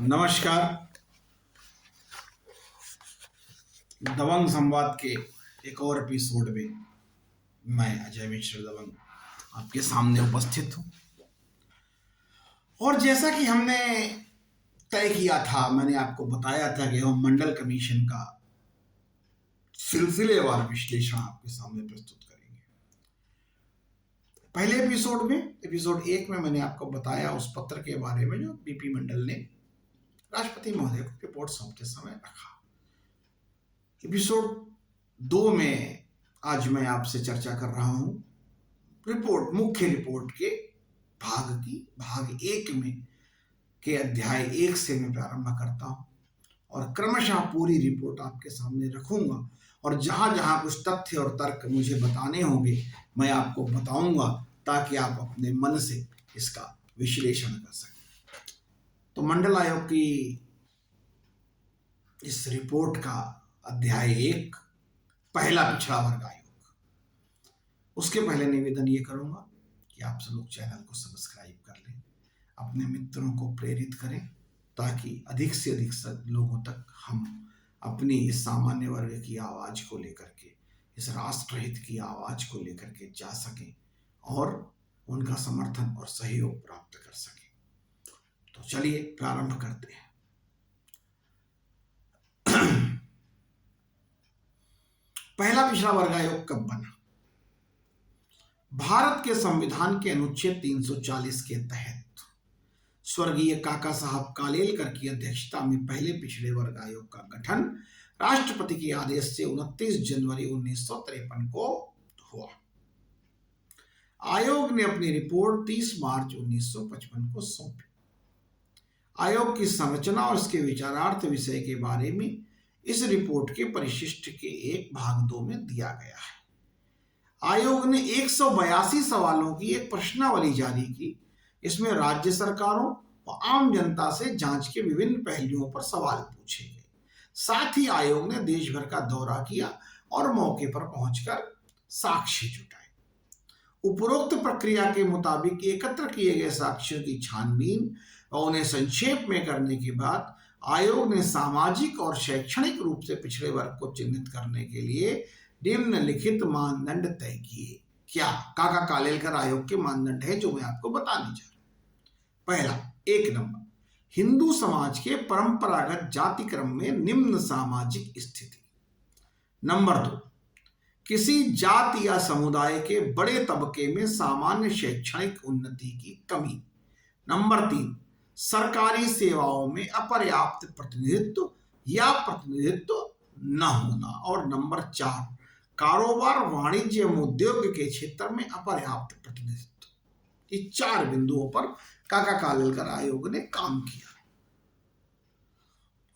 नमस्कार। दबंग संवाद के एक और एपिसोड में मैं अजय मिश्र दबंग आपके सामने उपस्थित हूँ। और जैसा कि हमने तय किया था, मैंने आपको बताया था कि हम मंडल कमीशन का सिलसिलेवार विश्लेषण आपके सामने प्रस्तुत करेंगे। पहले एपिसोड में, एपिसोड 1 में मैंने आपको बताया उस पत्र के बारे में जो बीपी मंडल ने राष्ट्रपति महोदय को रिपोर्ट सौंपते समय रखा। एपिसोड 2 में आज मैं आपसे चर्चा कर रहा हूं रिपोर्ट, मुख्य रिपोर्ट के भाग 1 में के अध्याय 1 से मैं प्रारंभ करता हूं और क्रमशः पूरी रिपोर्ट आपके सामने रखूंगा। और जहां जहां कुछ तथ्य और तर्क मुझे बताने होंगे मैं आपको बताऊंगा, ताकि आप अपने मन से इसका विश्लेषण कर सकें। तो मंडल आयोग की इस रिपोर्ट का अध्याय 1, पहला पिछड़ा वर्ग आयोग। उसके पहले निवेदन ये करूंगा कि आप सब लोग चैनल को सब्सक्राइब कर लें, अपने मित्रों को प्रेरित करें, ताकि अधिक से अधिक लोगों तक हम अपनी इस सामान्य वर्ग की आवाज को लेकर के, इस राष्ट्रहित की आवाज को लेकर के जा सकें और उनका समर्थन और सहयोग प्राप्त कर सकें। तो चलिए प्रारंभ करते हैं। पहला पिछड़ा वर्ग आयोग कब बना? भारत के संविधान के अनुच्छेद 340 के तहत स्वर्गीय काका साहब कालेलकर की अध्यक्षता में पहले पिछड़े वर्ग आयोग का गठन राष्ट्रपति के आदेश से 29 जनवरी 1953 को हुआ। आयोग ने अपनी रिपोर्ट 30 मार्च 1955 को सौंपी। आयोग की संरचना और इसके विचारार्थ विषय के बारे में इस रिपोर्ट के परिशिष्ट के एक भाग 2 में दिया गया है। आयोग ने 182 सवालों की एक प्रश्नावली जारी की। इसमें राज्य सरकारों और आम जनता से जांच के विभिन्न पहलुओं पर सवाल पूछे गए। साथ ही आयोग ने देश भर का दौरा किया और मौके पर पहुंचकर साक्ष्य जुटाए। उपरोक्त प्रक्रिया के मुताबिक एकत्र किए गए साक्ष्यों की छानबीन और उन्हें संक्षेप में करने के बाद आयोग ने सामाजिक और शैक्षणिक रूप से पिछड़े वर्ग को चिन्हित करने के लिए निम्नलिखित मानदंड तय किए। क्या? काका कालेलकर आयोग के मानदंड है जो मैं आपको बताने जा रहा हूं। पहला, 1 नंबर, हिंदू समाज के परंपरागत जाति क्रम में निम्न सामाजिक स्थिति। नंबर 2, किसी जाति या समुदाय के बड़े तबके में सामान्य शैक्षणिक उन्नति की कमी। नंबर 3, सरकारी सेवाओं में अपर्याप्त प्रतिनिधित्व या प्रतिनिधित्व न होना। और नंबर 4, कारोबार, वाणिज्य एवं उद्योग के क्षेत्र में अपर्याप्त प्रतिनिधित्व। ये 4 बिंदुओं पर काका कालेलकर आयोग ने काम किया।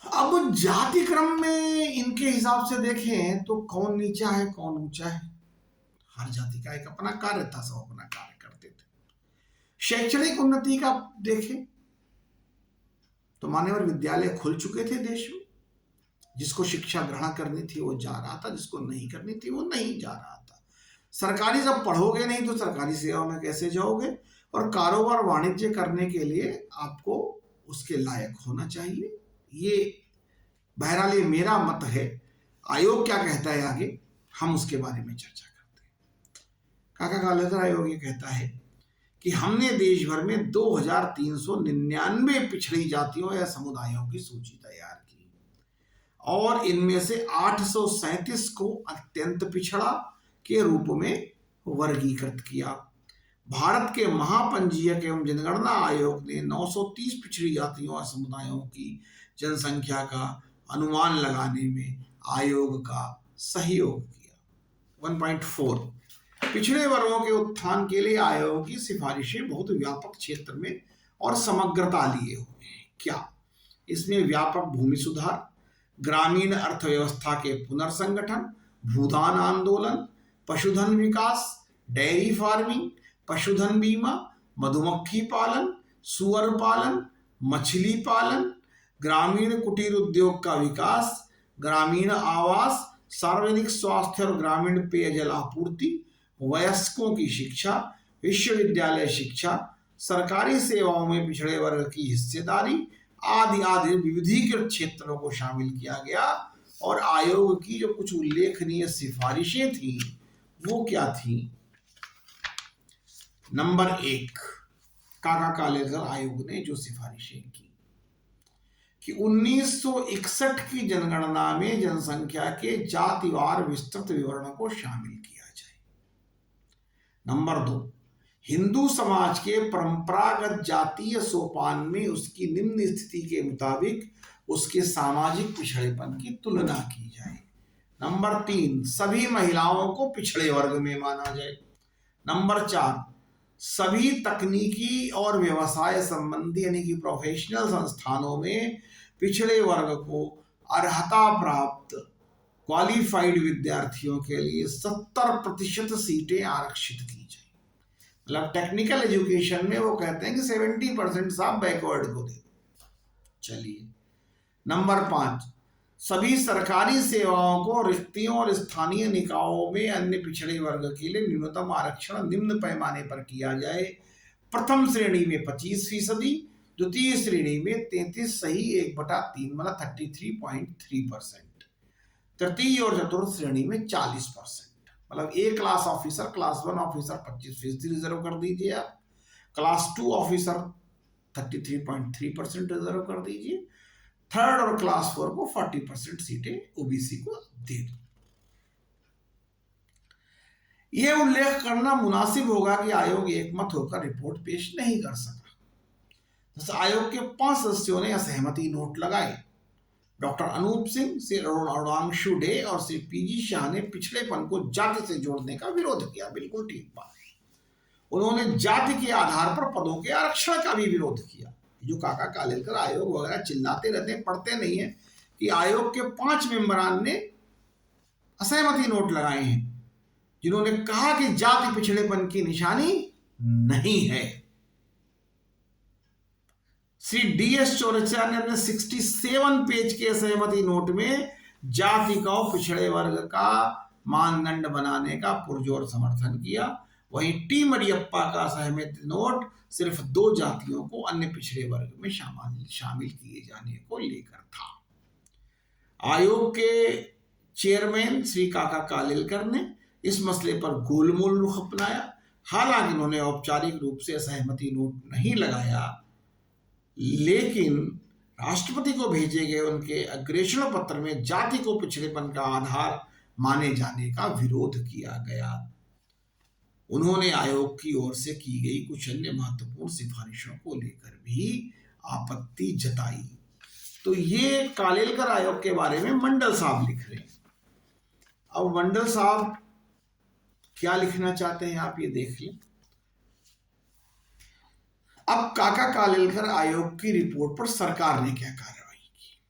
अब जाति क्रम में इनके हिसाब से देखें तो कौन नीचा है कौन ऊंचा है। हर जाति का एक अपना कार्य था, सब अपना कार्य करते थे। शैक्षणिक उन्नति का देखें तो मान्यवर विद्यालय खुल चुके थे देश में। जिसको शिक्षा ग्रहण करनी थी वो जा रहा था, जिसको नहीं करनी थी वो नहीं जा रहा था। सरकारी जब पढ़ोगे नहीं तो सरकारी सेवा में कैसे जाओगे? और कारोबार वाणिज्य करने के लिए आपको उसके लायक होना चाहिए। ये बहरहाल मेरा मत है। आयोग क्या कहता है आगे, हम उसके बारे में चर्चा करते हैं। काका कालेलकर आयोग ये कहता है कि हमने देश भर में 2399 पिछड़ी जातियों या समुदायों की सूची तैयार की और इनमें से 837 को अत्यंत पिछड़ा के रूप में वर्गीकृत किया। भारत के महापंजीयक एवं जनगणना आयोग ने 930 पिछड़ी जातियों और समुदायों की जनसंख्या का अनुमान लगाने में आयोग का सहयोग किया। 1.4, पिछड़े वर्गों के उत्थान के लिए आयोग की सिफारिशें बहुत व्यापक क्षेत्र में और समग्रता लिए हुए हैं। क्या? इसमें व्यापक भूमि सुधार, ग्रामीण अर्थव्यवस्था के पुनर्संगठन, भूदान आंदोलन, पशुधन विकास, डेयरी फार्मिंग, पशुधन बीमा, मधुमक्खी पालन, सुअर पालन, मछली पालन, ग्रामीण कुटीर उद्योग का विकास, ग्रामीण आवास, सार्वजनिक स्वास्थ्य और ग्रामीण पेयजल आपूर्ति, वयस्कों की शिक्षा, विश्वविद्यालय शिक्षा, सरकारी सेवाओं में पिछड़े वर्ग की हिस्सेदारी, आदि आदि विविधीकृत क्षेत्रों को शामिल किया गया। और आयोग की जो कुछ उल्लेखनीय सिफारिशें थी वो क्या थी? नंबर 1, काका कालेलकर आयोग ने जो सिफारिशें की कि 1961 की जनगणना में जनसंख्या के जातिवार विस्तृत विवरण को शामिल किया जाए। नंबर 2, हिंदू समाज के परंपरागत जातीय सोपान में उसकी निम्न स्थिति के मुताबिक उसके सामाजिक पिछड़ेपन की तुलना की जाए। नंबर 3, सभी महिलाओं को पिछड़े वर्ग में माना जाए। नंबर 4, सभी तकनीकी और व्यवसाय संबंधी यानी कि प्रोफेशनल संस्थानों में पिछड़े वर्ग को अर्हता प्राप्त क्वालिफाइड विद्यार्थियों के लिए 70% सीटें आरक्षित की जाए। मतलब टेक्निकल एजुकेशन में वो कहते हैं कि 70% साहब बैकवर्ड को दे। चलिए, नंबर 5, सभी सरकारी सेवाओं को रिक्तियों और स्थानीय निकायों में अन्य पिछड़े वर्ग के लिए न्यूनतम आरक्षण निम्न पैमाने पर किया जाए। प्रथम श्रेणी में 25%, द्वितीय श्रेणी में 33 सही 1/3 मतलब 33.3%, तृतीय और चतुर्थ श्रेणी में 40%। मतलब A class officer, class 1 officer 25% reserve कर दीजिए आप, क्लास 2 ऑफिसर 33.3% रिजर्व कर दीजिए, थर्ड और क्लास 4 को 40% सीटें ओबीसी को दे दो। यह उल्लेख करना मुनासिब होगा कि आयोग एकमत होकर रिपोर्ट पेश नहीं कर सका। आयोग के 5 सदस्यों ने असहमति नोट लगाए। डॉक्टर अनूप सिंह, श्री अरुणांशु डे और श्री पीजी शाह ने पिछड़ेपन को जाति से जोड़ने का विरोध किया। बिल्कुल ठीक बात। उन्होंने जाति के आधार पर पदों के आरक्षण का भी विरोध किया। जो काका कालेलकर आयोग वगैरह चिल्लाते रहते हैं, पढ़ते नहीं है कि आयोग के 5 मेंबरान ने असहमति नोट लगाए हैं, जिन्होंने कहा कि जाति पिछड़ेपन की निशानी नहीं है। श्री डीएस चौरसिया ने अपने 67 पेज के सहमति नोट में जाति को पिछड़े वर्ग का मानदंड बनाने का पुरजोर समर्थन किया। वहीं टी मरियप्पा का सहमति नोट सिर्फ 2 जातियों को अन्य पिछड़े वर्ग में शामिल किए जाने को लेकर था। आयोग के चेयरमैन श्री काका कालेलकर ने इस मसले पर गोलमोल रुख अपनाया। हालांकि उन्होंने औपचारिक रूप से सहमति नोट नहीं लगाया, लेकिन राष्ट्रपति को भेजे गए उनके अग्रेषण पत्र में जाति को पिछड़ेपन का आधार माने जाने का विरोध किया गया। उन्होंने आयोग की ओर से की गई कुछ अन्य महत्वपूर्ण सिफारिशों को लेकर भी आपत्ति जताई। तो ये कालेलकर आयोग के बारे में मंडल साहब लिख रहे हैं। अब मंडल साहब क्या लिखना चाहते हैं आप ये देख लें। अब काका कालेलकर आयोग की रिपोर्ट पर सरकार ने क्या कार्रवाई की?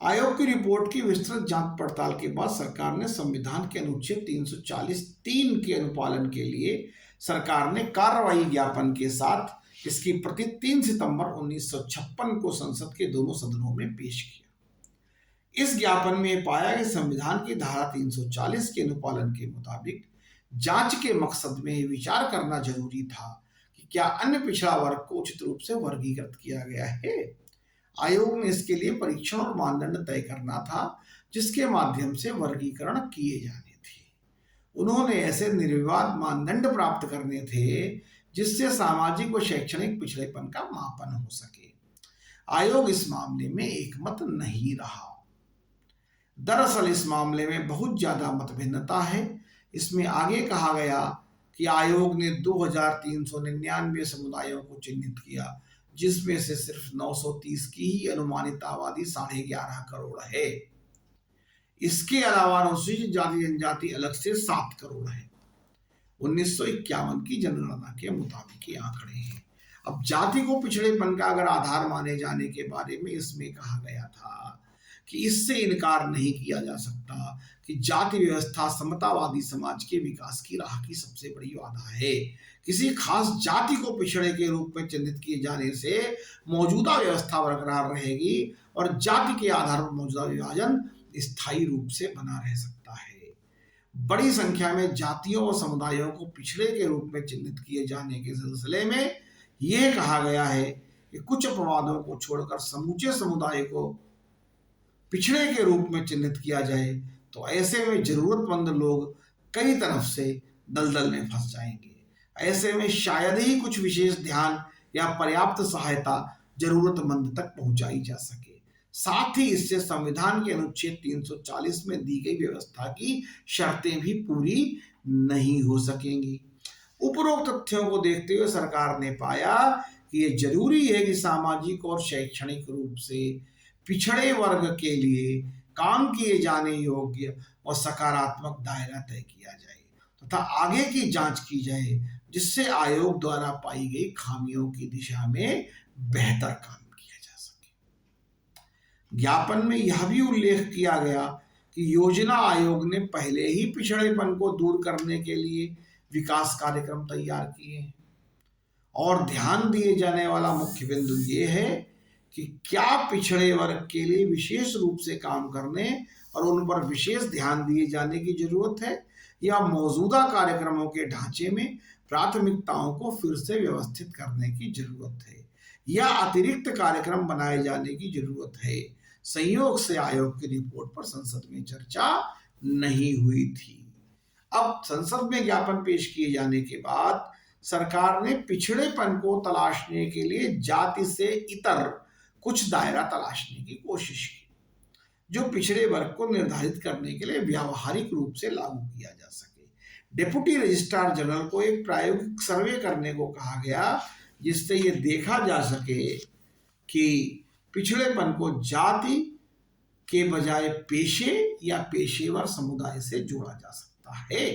आयोग की रिपोर्ट की विस्तृत जांच पड़ताल के बाद सरकार ने संविधान के अनुच्छेद 340(3) के अनुपालन के लिए सरकार ने कार्रवाई ज्ञापन के साथ इसकी प्रति 3 सितंबर 1956 को संसद के दोनों सदनों में पेश किया। इस ज्ञापन में पाया कि संविधान की धारा 340 के अनुपालन के मुताबिक जांच के मकसद में विचार करना जरूरी था कि क्या अन्य पिछड़ा वर्ग को उचित रूप से वर्गीकृत किया गया है। आयोग ने इसके लिए परीक्षण और मानदंड तय करना था जिसके माध्यम से वर्गीकरण किए जाने थे। उन्होंने ऐसे निर्विवाद मानदंड प्राप्त करने थे जिससे सामाजिक व शैक्षणिक पिछड़ेपन का मापन हो सके। आयोग इस मामले में एकमत नहीं रहा। दरअसल इस मामले में बहुत ज्यादा मतभिन्नता है। इसमें आगे कहा गया कि आयोग ने 2399 समुदायों को चिन्हित किया, जिसमें से सिर्फ 930 की ही अनुमानित आबादी 11.5 करोड़ है। इसके अलावा अनुसूचित जाति जनजाति अलग से 7 करोड़ है। 1951 की जनगणना के मुताबिक ये आंकड़े हैं। अब जाति को पिछड़ेपन का अगर आधार माने जाने के बारे में इसमें कहा गया था कि इससे इनकार नहीं किया जा सकता कि जाति व्यवस्था समतावादी समाज के विकास की राह की सबसे बड़ी बाधा है। किसी खास जाति को पिछड़े के रूप में चिन्हित किए जाने से मौजूदा व्यवस्था बरकरार रहेगी और जाति के आधार पर मौजूदा विभाजन स्थायी रूप से बना रह सकता है। बड़ी संख्या में जातियों और समुदायों को पिछड़े के रूप में चिन्हित किए जाने के सिलसिले में यह कहा गया है कि कुछ अपवादों को छोड़कर समूचे समुदाय को पिछड़े के रूप में चिन्हित किया जाए तो ऐसे में जरूरतमंद लोग कई तरफ से दलदल में फंस जाएंगे। ऐसे में शायद ही कुछ विशेष ध्यान या पर्याप्त सहायता जरूरतमंद तक पहुंचाई जा सके। साथ ही इससे संविधान के अनुच्छेद 340 में दी गई व्यवस्था की शर्तें भी पूरी नहीं हो सकेंगी। उपरोक्त तथ्यों को देखते हुए सरकार ने पाया कि यह जरूरी है कि सामाजिक और शैक्षणिक रूप से पिछड़े वर्ग के लिए काम किए जाने योग्य और सकारात्मक दायरा तय किया जाए तथा आगे की जांच की जाए, जिससे आयोग द्वारा पाई गई खामियों की दिशा में बेहतर काम किया जा सके। ज्ञापन में यह भी उल्लेख किया गया कि योजना आयोग ने पहले ही पिछड़ेपन को दूर करने के लिए विकास कार्यक्रम तैयार किए हैं और ध्यान दिए जाने वाला मुख्य बिंदु ये है कि क्या पिछड़े वर्ग के लिए विशेष रूप से काम करने और उन पर विशेष ध्यान दिए जाने की जरूरत है या मौजूदा कार्यक्रमों के ढांचे में प्राथमिकताओं को फिर से व्यवस्थित करने की जरूरत है या अतिरिक्त कार्यक्रम बनाए जाने की जरूरत है। संयोग से आयोग की रिपोर्ट पर संसद में चर्चा नहीं हुई थी। अब संसद में ज्ञापन पेश किए जाने के बाद सरकार ने पिछड़ेपन को तलाशने के लिए जाति से इतर कुछ दायरा तलाशने की कोशिश की, जो पिछड़े वर्ग को निर्धारित करने के लिए व्यावहारिक रूप से लागू किया जा सके। डेप्यूटी रजिस्ट्रार जनरल को एक प्रायोगिक सर्वे करने को कहा गया, जिससे ये देखा जा सके कि पिछड़ेपन को जाति के बजाय पेशे या पेशेवर समुदाय से जोड़ा जा सकता है।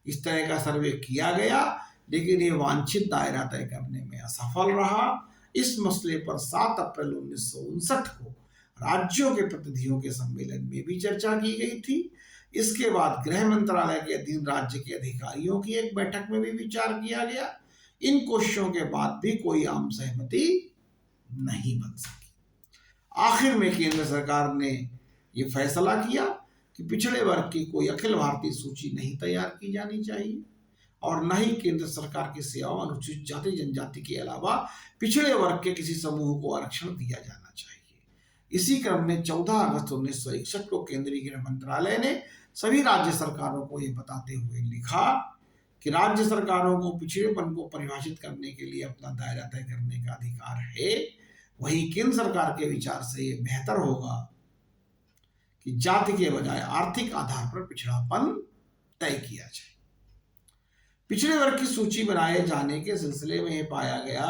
इस तरह का सर्वे किया गया, लेकिन ये वांछित दायरा तय करने में असफल रहा। इस मसले पर 7 अप्रैल 1959 को राज्यों के प्रतिनिधियों के सम्मेलन में भी चर्चा की गई थी। इसके बाद गृह मंत्रालय के अधीन राज्य के अधिकारियों की एक बैठक में भी विचार किया गया। इन कोशिशों के बाद भी कोई आम सहमति नहीं बन सकी। आखिर में केंद्र सरकार ने यह फैसला किया कि पिछड़े वर्ग की कोई अखिल भारतीय सूची नहीं तैयार की जानी चाहिए और न ही केंद्र सरकार की सेवाओं अनुसूचित जाति जनजाति के अलावा पिछड़े वर्ग के किसी समूह को आरक्षण दिया जाना चाहिए। इसी क्रम में 14 अगस्त 1961 को केंद्रीय गृह मंत्रालय ने सभी राज्य सरकारों को यह बताते हुए लिखा कि राज्य सरकारों को पिछड़ेपन को परिभाषित करने के लिए अपना दायरा तय करने का अधिकार है। वहीं केंद्र सरकार के विचार से यह बेहतर होगा कि जाति के बजाय आर्थिक आधार पर पिछड़ापन तय किया जाए। पिछड़े वर्ग की सूची बनाए जाने के सिलसिले में यह पाया गया,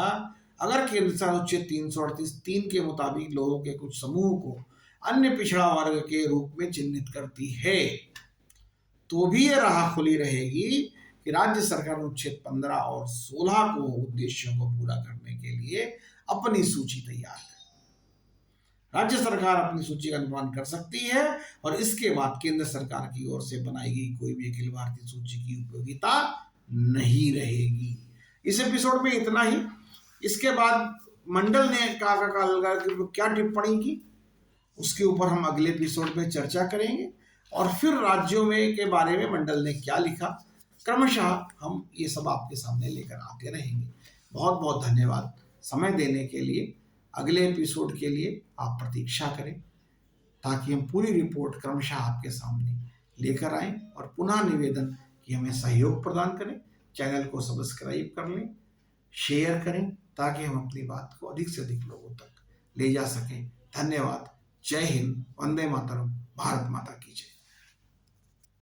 अगर केंद्र अनुच्छेद 338(3) के मुताबिक लोगों के कुछ समूह को अन्य पिछड़ा वर्ग के रूप में चिन्हित करती है, तो भी यह राह खुली रहेगी कि राज्य सरकार अनुच्छेद 15 और 16 को उद्देश्यों को पूरा करने के लिए अपनी सूची तैयार करे। राज्य सरकार अपनी सूची का निर्माण कर सकती है और इसके बाद केंद्र सरकार की ओर से बनाई गई कोई भी अखिल भारतीय सूची की उपयोगिता नहीं रहेगी। इस एपिसोड में इतना ही। इसके बाद मंडल ने क्या टिप्पणी की, उसके ऊपर हम अगले एपिसोड में चर्चा करेंगे और फिर राज्यों में के बारे में मंडल ने क्या लिखा, क्रमशः हम ये सब आपके सामने लेकर आते रहेंगे। बहुत बहुत धन्यवाद समय देने के लिए। अगले एपिसोड के लिए आप प्रतीक्षा करें ताकि हम पूरी रिपोर्ट क्रमशः आपके सामने लेकर आएं और पुनः निवेदन कि हमें सहयोग प्रदान करें, चैनल को सब्सक्राइब कर लें, शेयर करें ताकि हम अपनी बात को अधिक से अधिक लोगों तक ले जा सकें। धन्यवाद। जय हिंद। वंदे मातरम। भारत माता की जय।